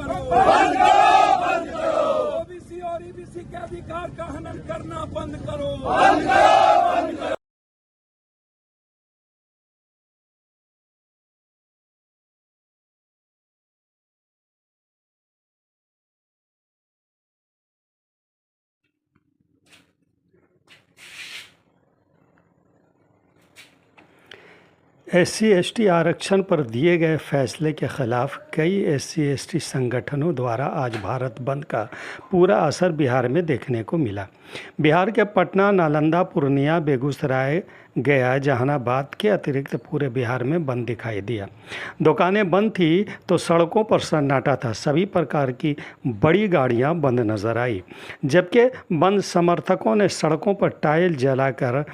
करो, ओबीसी और ईबीसी के अधिकार का हनन करना बंद करो। SC/ST आरक्षण पर दिए गए फैसले के खिलाफ कई SC/ST संगठनों द्वारा आज भारत बंद का पूरा असर बिहार में देखने को मिला। बिहार के पटना, नालंदा, पूर्णिया, बेगूसराय, गया, जहानाबाद के अतिरिक्त पूरे बिहार में बंद दिखाई दिया। दुकानें बंद थी तो सड़कों पर सन्नाटा था। सभी प्रकार की बड़ी गाड़ियां बंद नजर आई, जबकि बंद समर्थकों ने सड़कों पर टाइल जलाकर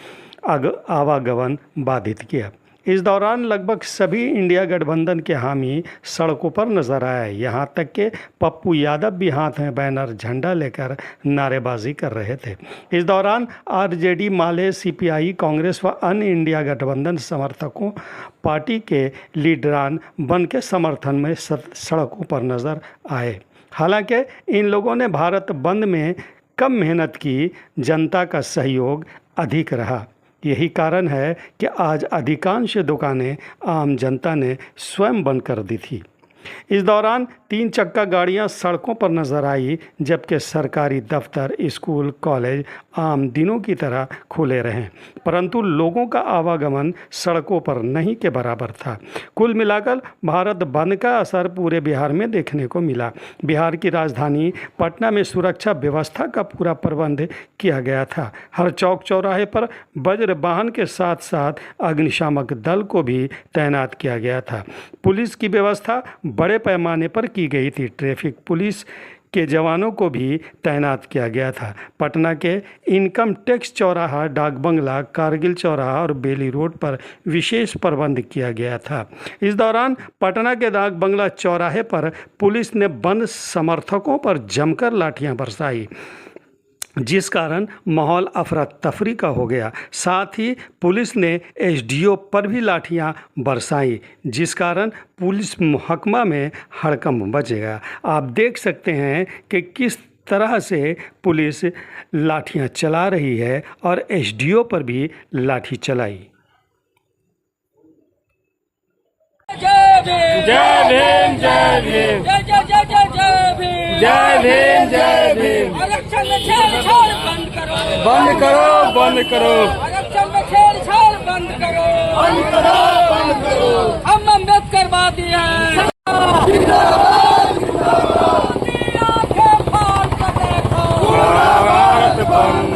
आवागमन बाधित किया। इस दौरान लगभग सभी इंडिया गठबंधन के हामी सड़कों पर नजर आए। यहां तक कि पप्पू यादव भी हाथ में बैनर, झंडा लेकर नारेबाजी कर रहे थे। इस दौरान आरजेडी, माले, सीपीआई, कांग्रेस व अन्य इंडिया गठबंधन समर्थकों पार्टी के लीडरान बंद के समर्थन में सड़कों पर नजर आए। हालांकि इन लोगों ने भारत बंद में कम मेहनत की, जनता का सहयोग अधिक रहा। यही कारण है कि आज अधिकांश दुकानें आम जनता ने स्वयं बंद कर दी थी। इस दौरान 3 चक्का गाड़ियां सड़कों पर नजर आई, जबकि सरकारी दफ्तर, स्कूल, कॉलेज आम दिनों की तरह खुले रहे, परंतु लोगों का आवागमन सड़कों पर नहीं के बराबर था। कुल मिलाकर भारत बंद का असर पूरे बिहार में देखने को मिला। बिहार की राजधानी पटना में सुरक्षा व्यवस्था का पूरा प्रबंध किया गया था। हर चौक चौराहे पर वज्र वाहन के साथ साथ अग्निशामक दल को भी तैनात किया गया था। पुलिस की व्यवस्था बड़े पैमाने पर की गई थी। ट्रैफिक पुलिस के जवानों को भी तैनात किया गया था। पटना के इनकम टैक्स चौराहा, डाक बंगला, कारगिल चौराहा और बेली रोड पर विशेष प्रबंध किया गया था। इस दौरान पटना के डाक बंगला चौराहे पर पुलिस ने बंद समर्थकों पर जमकर लाठियां बरसाई, जिस कारण माहौल अफरा तफरी का हो गया। साथ ही पुलिस ने एसडीओ पर भी लाठियां बरसाई, जिस कारण पुलिस महकमा में हड़कंप मच गया। आप देख सकते हैं कि किस तरह से पुलिस लाठियां चला रही है और एसडीओ पर भी लाठी चलाई। जय भीम, जय भीम, जय भीम, जय जय जय जय जय भीम, जय भीम, जय भीम। आरक्षण में छेड़छाड़ बंद करो, बंद करो, बंद करो। आरक्षण में छेड़छाड़ बंद करो, बंद करो, बंद करो। हम अम्बेडकरवादी हैं। आंखें फाड़ कर देखो, पूरा भारत बंद।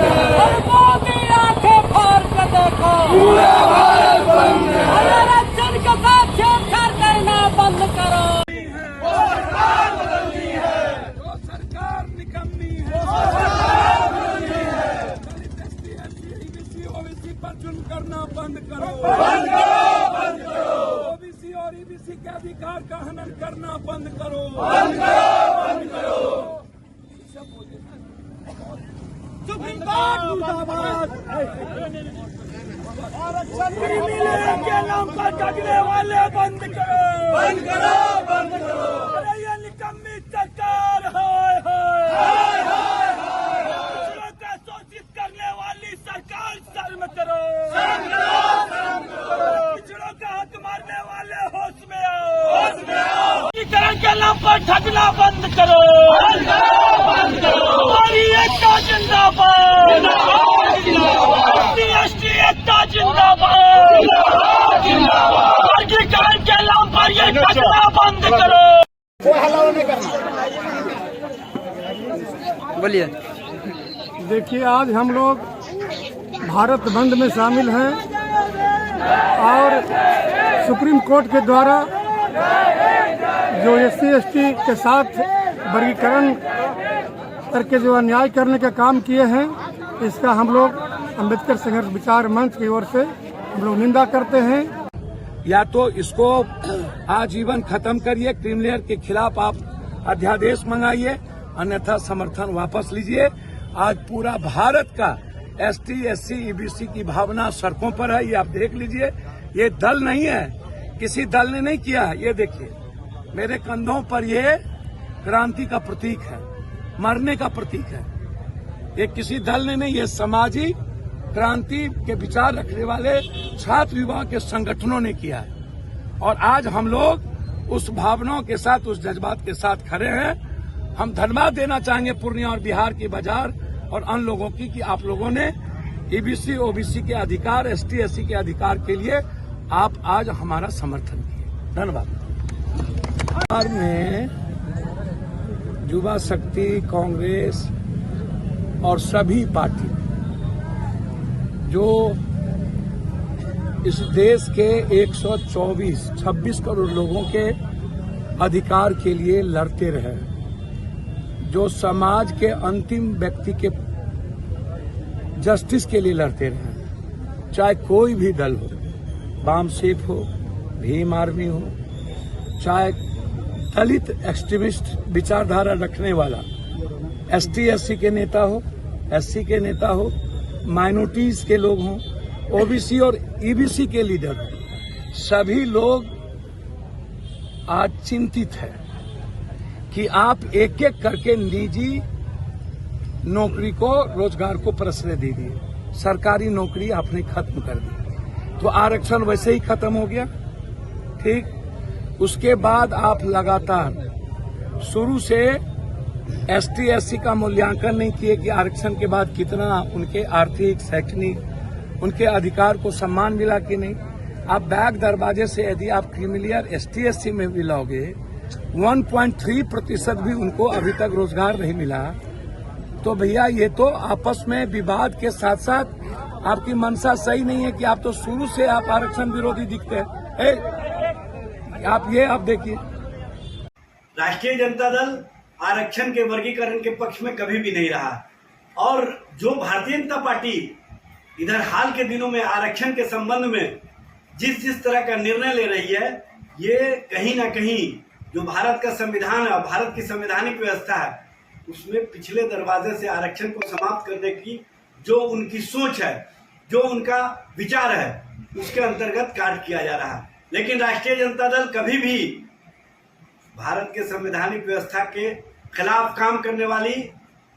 मोदी आंखें फाड़ कर देखो, पूरा भारत बंद। आरक्षण के साथ छेड़छाड़ करना बंद करो। सरकार निकम्मी है, ओबीसी पर जुल्म करना बंद करो, बंद करो, बंद करो। ओबीसी और ईबीसी के अधिकार का हनन करना बंद करो, बंद करो, बंद करो। सुप्रीम कोर्ट मुर्दाबाद। आरक्षण मिलने के नाम पर ठगने वाले बंद करो, बंद करो, बंद करो। अरे ये निकम्मी सरकार है, पिछड़ों का शोषित करने वाली सरकार शर्म करो, शर्म करो, शर्म करो। पिछड़ों का हक मारने वाले होश में आओ, होश में आओ। एकीकरण के नाम पर ठगना बंद करो, बंद करो, बंद करो। हमारी एकता जिंदाबाद, SC/ST एकता जिंदाबाद, जिंदाबाद। वर्गीकरण के नाम पर ये ठगना बंद करो। बोलिए। देखिए, आज हम लोग भारत बंद में शामिल हैं और सुप्रीम कोर्ट के द्वारा जो SC/ST के साथ वर्गीकरण करके जो अन्याय करने का काम किए हैं, इसका हम लोग अम्बेडकर संघर्ष विचार मंच की ओर से हम लोग निंदा करते हैं। या तो इसको आजीवन खत्म करिए, क्रिमिनल के खिलाफ आप अध्यादेश मंगाइए, अन्यथा समर्थन वापस लीजिए। आज पूरा भारत का ST, SC, EBC की भावना सड़कों पर है। ये आप देख लीजिए, ये दल नहीं है, किसी दल ने नहीं किया है। ये देखिए मेरे कंधों पर ये क्रांति का प्रतीक है, मरने का प्रतीक है। ये किसी दल ने नहीं, ये सामाजिक क्रांति के विचार रखने वाले छात्र युवा के संगठनों ने किया है। और आज हम लोग उस भावनाओं के साथ, उस जज्बात के साथ खड़े हैं। हम धन्यवाद देना चाहेंगे पूर्णिया और बिहार की बाजार और अन्य लोगों की कि आप लोगों ने ईबीसी ओबीसी के अधिकार, एसटी एससी के अधिकार के लिए आप आज हमारा समर्थन किए। धन्यवाद। बिहार में युवा शक्ति, कांग्रेस और सभी पार्टी जो इस देश के 126 करोड़ लोगों के अधिकार के लिए लड़ते रहे, जो समाज के अंतिम व्यक्ति के जस्टिस के लिए लड़ते रहे, चाहे कोई भी दल हो, वाम सेफ हो, भीम आर्मी हो, चाहे दलित एक्सट्रीमिस्ट विचारधारा रखने वाला एसटी एससी के नेता हो, एससी के नेता हो, माइनॉरिटीज के लोग हों, ओबीसी और ईबीसी के लीडर हों, सभी लोग आज चिंतित है कि आप एक एक करके निजी नौकरी को, रोजगार को प्रश्रय दे दिए। सरकारी नौकरी आपने खत्म कर दी, तो आरक्षण वैसे ही खत्म हो गया। ठीक, उसके बाद आप लगातार शुरू से एसटी एससी का मूल्यांकन नहीं किए कि आरक्षण के बाद कितना उनके आर्थिक, शैक्षणिक, उनके अधिकार को सम्मान मिला कि नहीं। आप बैक दरवाजे से यदि आप क्रीमिलियर एसटी एससी में भी लाओगे, 1.3% भी उनको अभी तक रोजगार नहीं मिला। तो भैया ये तो आपस में विवाद के साथ साथ आपकी मंशा सही नहीं है कि आप तो शुरू से आप आरक्षण विरोधी दिखते हैं। आप देखिए, राष्ट्रीय जनता दल आरक्षण के वर्गीकरण के पक्ष में कभी भी नहीं रहा, और जो भारतीय जनता पार्टी इधर हाल के दिनों में आरक्षण के संबंध में जिस तरह का निर्णय ले रही है, ये कहीं ना कहीं जो भारत का संविधान है, भारत की संवैधानिक व्यवस्था है, उसमें पिछले दरवाजे से आरक्षण को समाप्त करने की जो उनकी सोच है, जो उनका विचार है, उसके अंतर्गत कार्य किया जा रहा है। लेकिन राष्ट्रीय जनता दल कभी भी भारत के संवैधानिक व्यवस्था के खिलाफ काम करने वाली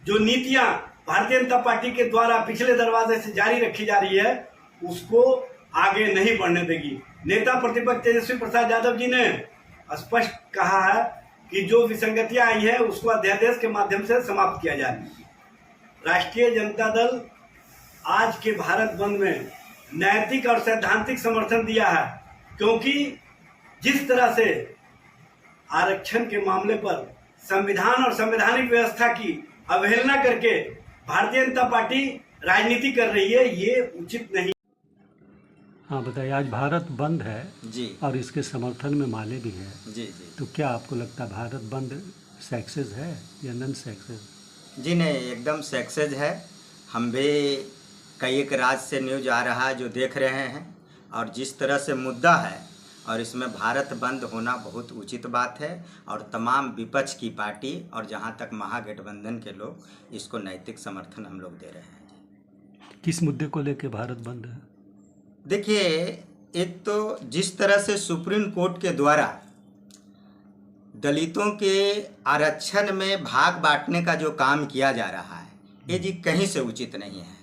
जो नीतियां भारतीय जनता पार्टी के द्वारा पिछले दरवाजे से जारी रखी जा रही है, उसको आगे नहीं बढ़ने देगी। नेता प्रतिपक्ष तेजस्वी प्रसाद यादव जी ने स्पष्ट कहा है कि जो विसंगतियां आई है उसको अध्यादेश के माध्यम से समाप्त किया जाए। राष्ट्रीय जनता दल आज के भारत बंद में नैतिक और सैद्धांतिक समर्थन दिया है, क्योंकि जिस तरह से आरक्षण के मामले पर संविधान और संवैधानिक व्यवस्था की अवहेलना करके भारतीय जनता पार्टी राजनीति कर रही है, ये उचित नहीं। हाँ बताइए, आज भारत बंद है जी, और इसके समर्थन में माले भी है जी जी। तो क्या आपको लगता है भारत बंद सक्सेस है या नॉन सक्सेस? जी नहीं, एकदम सक्सेस है। हम भी कई एक राज्य से न्यूज आ रहा है जो देख रहे हैं, और जिस तरह से मुद्दा है और इसमें भारत बंद होना बहुत उचित बात है, और तमाम विपक्ष की पार्टी और जहाँ तक महागठबंधन के लोग इसको नैतिक समर्थन हम लोग दे रहे हैं। किस मुद्दे को लेकर भारत बंद है? देखिए, एक तो जिस तरह से सुप्रीम कोर्ट के द्वारा दलितों के आरक्षण में भाग बांटने का जो काम किया जा रहा है, ये जी कहीं से उचित नहीं है।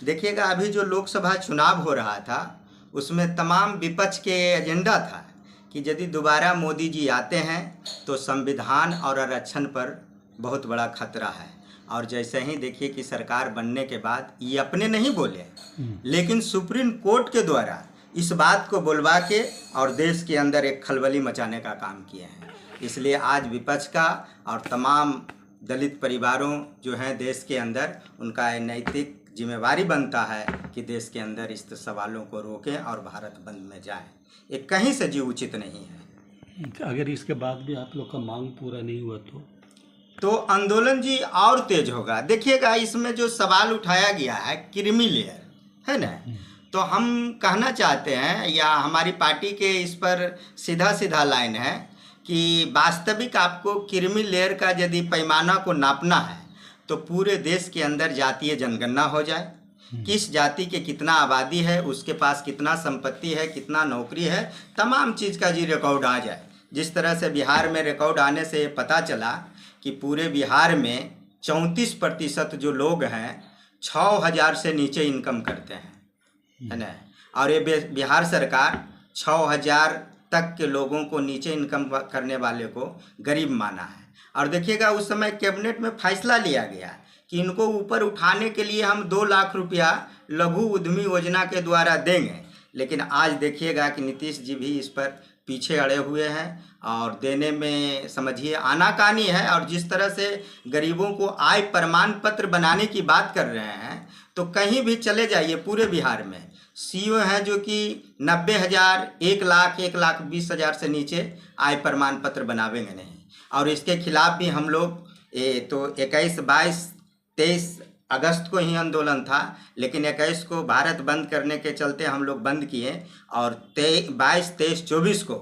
देखिएगा, अभी जो लोकसभा चुनाव हो रहा था उसमें तमाम विपक्ष के एजेंडा था कि यदि दोबारा मोदी जी आते हैं तो संविधान और आरक्षण पर बहुत बड़ा खतरा है। और जैसे ही देखिए कि सरकार बनने के बाद ये अपने नहीं बोले, लेकिन सुप्रीम कोर्ट के द्वारा इस बात को बुलवा के और देश के अंदर एक खलबली मचाने का काम किए हैं। इसलिए आज विपक्ष का और तमाम दलित परिवारों जो हैं देश के अंदर, उनका नैतिक जिम्मेवारी बनता है कि देश के अंदर इस सवालों को रोकें और भारत बंद में जाएं। ये कहीं से जी उचित नहीं है। अगर इसके बाद भी आप लोग का मांग पूरा नहीं हुआ तो आंदोलन जी और तेज होगा। देखिएगा, इसमें जो सवाल उठाया गया है क्रीमी लेयर है ना, तो हम कहना चाहते हैं, या हमारी पार्टी के इस पर सीधा सीधा लाइन है कि वास्तविक आपको क्रीमी लेयर का यदि पैमाना को नापना है तो पूरे देश के अंदर जातीय जनगणना हो जाए, किस जाति के कितना आबादी है, उसके पास कितना संपत्ति है, कितना नौकरी है, तमाम चीज़ का जी रिकॉर्ड आ जाए। जिस तरह से बिहार में रिकॉर्ड आने से पता चला कि पूरे बिहार में 34% जो लोग हैं 6,000 से नीचे इनकम करते हैं, है ना। और ये बिहार सरकार 6,000 तक के लोगों को, नीचे इनकम करने वाले को गरीब माना है। और देखिएगा उस समय कैबिनेट में फैसला लिया गया कि इनको ऊपर उठाने के लिए हम 2 लाख रुपया लघु उद्यमी योजना के द्वारा देंगे। लेकिन आज देखिएगा कि नीतीश जी भी इस पर पीछे अड़े हुए हैं और देने में समझिए आनाकानी है। और जिस तरह से गरीबों को आय प्रमाण पत्र बनाने की बात कर रहे हैं, तो कहीं भी चले जाइए पूरे बिहार में सीओ हैं जो कि 90,000, 1,20,000 से नीचे आय प्रमाण पत्र बनावेंगे नहीं। और इसके खिलाफ भी हम लोग तो 21, 22, 23 अगस्त को ही आंदोलन था, लेकिन 21 को भारत बंद करने के चलते हम लोग बंद किए। और 22, 23, 24 को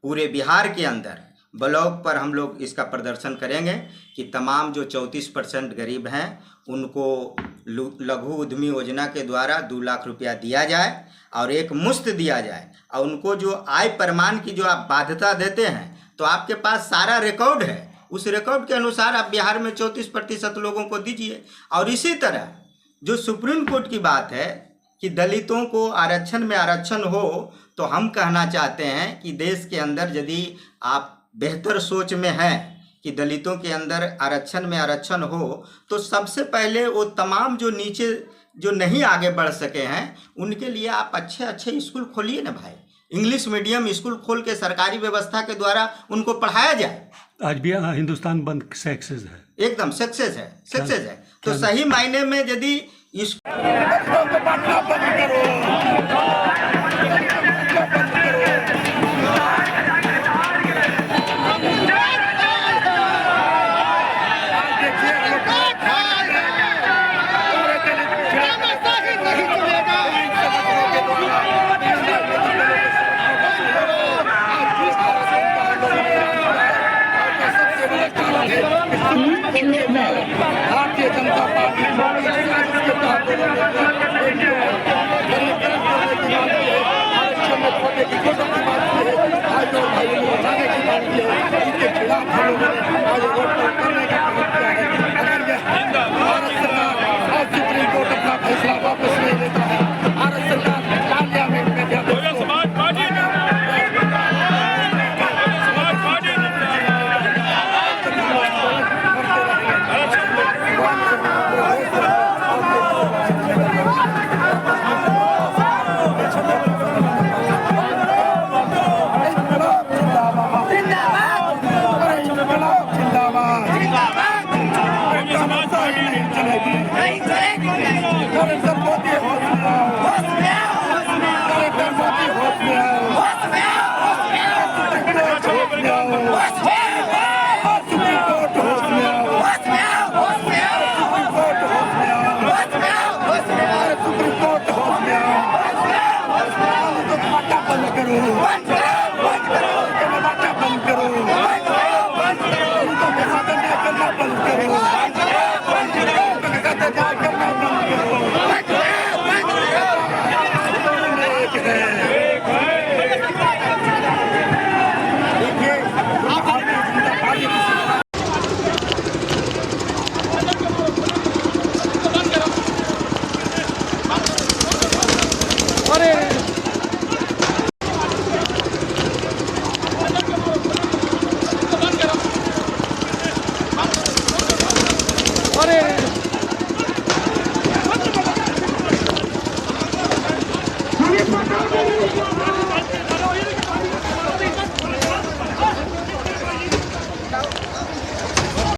पूरे बिहार के अंदर ब्लॉक पर हम लोग इसका प्रदर्शन करेंगे कि तमाम जो 34% गरीब हैं उनको लघु उद्यमी योजना के द्वारा 2 लाख रुपया दिया जाए और एक मुश्त दिया जाए। और उनको जो आय प्रमाण की जो आप बाध्यता देते हैं, तो आपके पास सारा रिकॉर्ड है, उस रिकॉर्ड के अनुसार आप बिहार में 34% लोगों को दीजिए। और इसी तरह जो सुप्रीम कोर्ट की बात है कि दलितों को आरक्षण में आरक्षण हो, तो हम कहना चाहते हैं कि देश के अंदर यदि आप बेहतर सोच में हैं कि दलितों के अंदर आरक्षण में आरक्षण हो, तो सबसे पहले वो तमाम जो नीचे जो नहीं आगे बढ़ सके हैं उनके लिए आप अच्छे स्कूल खोलिए ना भाई। इंग्लिश मीडियम स्कूल खोल के सरकारी व्यवस्था के द्वारा उनको पढ़ाया जाए। आज भी हिंदुस्तान बंद सक्सेस है, एकदम सक्सेस है। तो सही मायने में यदि इस भारतीय जनता पार्टी के खिलाफ हम लोगों ने आज वोट करने का काम किया है। अगर यह भारत सरकार और सुप्रीम कोर्ट अपना फैसला वापस नहीं लेता है, भारत सरकार पार्लियामेंट में अरे